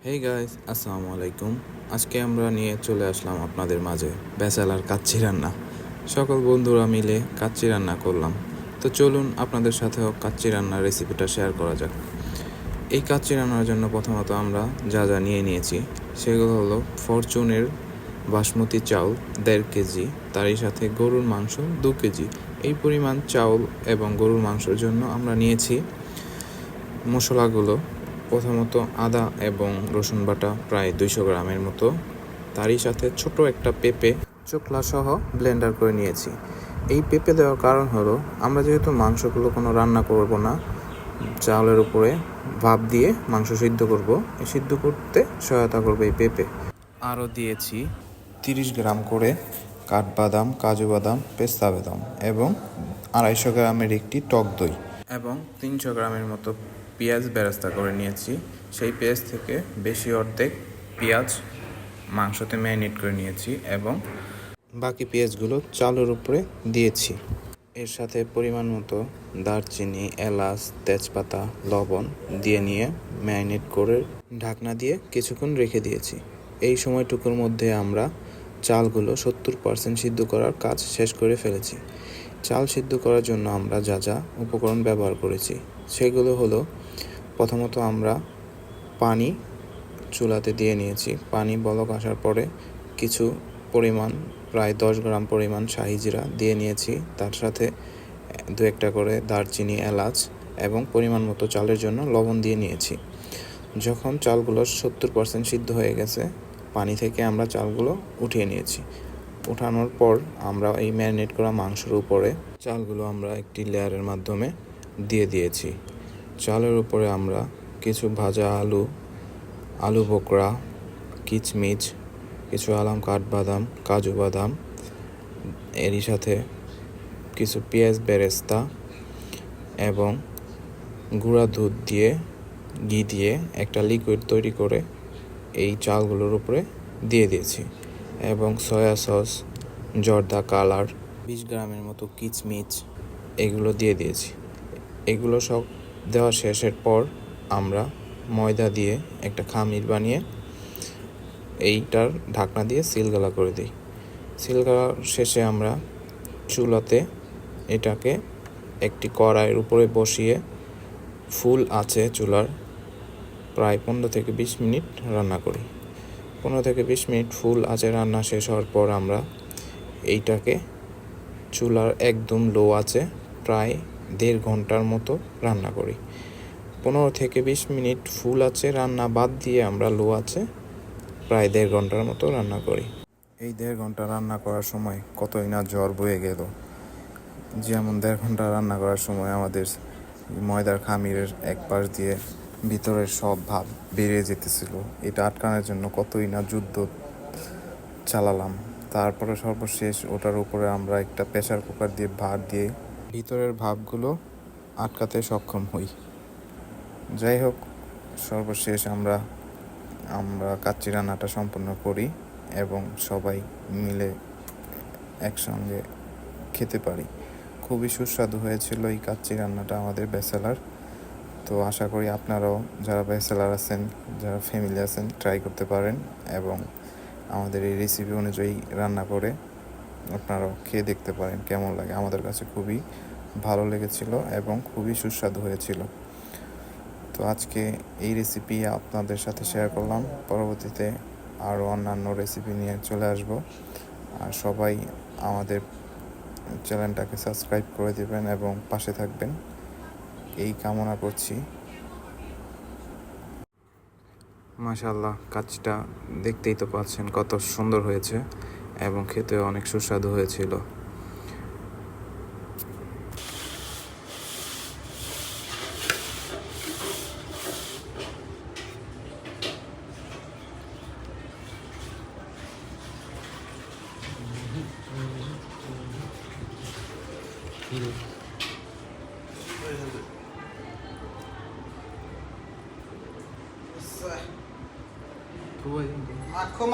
Hey guys, আসসালামু আলাইকুম। আজকে আমরা নিয়ে চলে আসলাম আপনাদের মাঝে ব্যাচেলার কাচ্চি রান্না। সকল বন্ধুরা মিলে কাচ্চি রান্না করলাম। তো চলুন আপনাদের সাথেও কাচ্চি রান্নার রেসিপিটা শেয়ার করা যাক। এই কাচ্চি রান্নার জন্য প্রথমত আমরা যা যা নিয়েছি সেগুলো হলো ফরচুনের বাসমতি চাউল 1.5 কেজি, তারই সাথে গরুর মাংস 2 কেজি। এই পরিমাণ চাউল এবং গরুর মাংসের জন্য আমরা নিয়েছি মশলাগুলো। প্রথমত আদা এবং রসুন বাটা প্রায় 200 গ্রামের মতো, তারই সাথে ছোট একটা পেঁপে চোখলা সহ ব্লেন্ডার করে নিয়েছি। এই পেঁপে দেওয়ার কারণ হলো আমরা যেহেতু মাংসগুলো কোনো রান্না করব না, চাউলের উপরে ভাপ দিয়ে মাংস সিদ্ধ করব, এই সিদ্ধ করতে সহায়তা করবে এই পেঁপে। আরও দিয়েছি 30 গ্রাম করে কাঠবাদাম, কাজু বাদাম, পেস্তা বাদাম এবং 250 গ্রামের একটি টক দই এবং 300 গ্রামের মতো পেঁয়াজ বেরেস্তা করে নিয়েছি। সেই পেঁয়াজ থেকে বেশি অর্ধেক পেঁয়াজ মাংসতে ম্যারিনেট করে নিয়েছি এবং বাকি পেঁয়াজগুলো চালের উপরে দিয়েছি। এর সাথে পরিমাণ মতো দারচিনি, এলাচ, তেজপাতা, লবণ দিয়ে নিয়ে ম্যারিনেট করে ঢাকনা দিয়ে কিছুক্ষণ রেখে দিয়েছি। এই সময়টুকুর মধ্যে আমরা চালগুলো 70% সিদ্ধ করার কাজ শেষ করে ফেলেছি। চাল সিদ্ধ করার জন্য আমরা যা যা উপকরণ ব্যবহার করেছি সেগুলো হলো, প্রথমত আমরা পানি চুলাতে দিয়ে নিয়েছি। পানি বলক আসার পরে কিছু পরিমাণ প্রায় 10 গ্রাম পরিমাণ শাহি জিরা দিয়ে নিয়েছি, তার সাথে 2-1টা করে দারচিনি, এলাচ এবং পরিমাণ মতো চালের জন্য লবণ দিয়ে নিয়েছি। যখন চালগুলো 70% সিদ্ধ হয়ে গেছে, পানি থেকে আমরা চালগুলো উঠিয়ে নিয়েছি। ওঠানোর পর আমরা এই ম্যারিনেট করা মাংসের উপরে চালগুলো আমরা একটি লেয়ারের মাধ্যমে দিয়ে দিয়েছি। চালের উপরে আমরা কিছু ভাজা আলু বোকরা, কিচমিচ, কিছু আলাম কাঠবাদাম, কাজু বাদাম, এরই সাথে কিছু পেঁয়াজ বেরেস্তা এবং গুঁড়া দুধ দিয়ে ঘি দিয়ে একটা লিকুইড তৈরি করে এই চালগুলোর উপরে দিয়ে দিয়েছি এবং সয়া সস, জর্দা কালার, 20 গ্রামের মতো কিচমিচ এগুলো দিয়ে দিয়েছি। এগুলো সব দেওয়া শেষের পর আমরা ময়দা দিয়ে একটা খামির বানিয়ে এইটার ঢাকনা দিয়ে সিলগালা করে দিই। সিলগালা শেষে আমরা চুলাতে এটাকে একটি কড়াইয়ের উপরে বসিয়ে ফুল আঁচে চুলার প্রায় 15 থেকে 20 মিনিট রান্না করি। 15 থেকে 20 মিনিট ফুল আঁচে রান্না শেষ হওয়ার পর আমরা এইটাকে চুলার একদম লো আঁচে প্রায় 1.5 ঘন্টার মতো রান্না করি। 15 থেকে 20 মিনিট ফুল আঁচে রান্না বাদ দিয়ে আমরা লো আঁচে প্রায় 1.5 ঘন্টার মতো রান্না করি। এই 1.5 ঘন্টা রান্না করার সময় কতই না জ্বর বয়ে গেল। যেমন 1.5 ঘন্টা রান্না করার সময় আমাদের ময়দার খামিরের এক পাশ দিয়ে ভিতরের সব ভাব বেরিয়ে যেতেছিল। এটা আটকানোর জন্য কতই না যুদ্ধ চালালাম। তারপরে সর্বশেষ ওটার উপরে আমরা একটা প্রেসার কুকার দিয়ে ভাত দিয়ে ভিতরের ভাবগুলো আটকাতে সক্ষম হই। যাই হোক, সর্বশেষ আমরা কাচ্চি রান্নাটা সম্পন্ন করি এবং সবাই মিলে একসঙ্গে খেতে পারি। খুবই সুস্বাদু হয়েছিল এই কাচ্চি রান্নাটা আমাদের ব্যাচেলার। তো আশা করি আপনারাও যারা ব্যাচেলার আছেন, যারা ফ্যামিলি আছেন, ট্রাই করতে পারেন এবং আমাদের এই রেসিপি অনুযায়ী রান্না করে আপনারাও খেয়ে দেখতে পারেন কেমন লাগে। আমাদের কাছে খুবই ভালো লেগেছিল এবং খুবই সুস্বাদু হয়েছিল। তো আজকে এই রেসিপি আপনাদের সাথে শেয়ার করলাম। পরবর্তীতে আরও অন্যান্য রেসিপি নিয়ে চলে আসব। আর সবাই আমাদের চ্যানেলটাকে সাবস্ক্রাইব করে দেবেন এবং পাশে থাকবেন, এই কামনা করছি। মাশাআল্লাহ, কাচ্চিটা দেখতেই তো পাচ্ছেন কত সুন্দর হয়েছে এবং খেতেও অনেক সুস্বাদু হয়েছিল।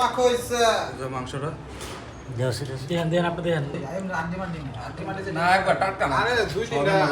মাখো হইছে মাংসটা দেন আপনি দেন না একবার টাটকা না। আরে 2-3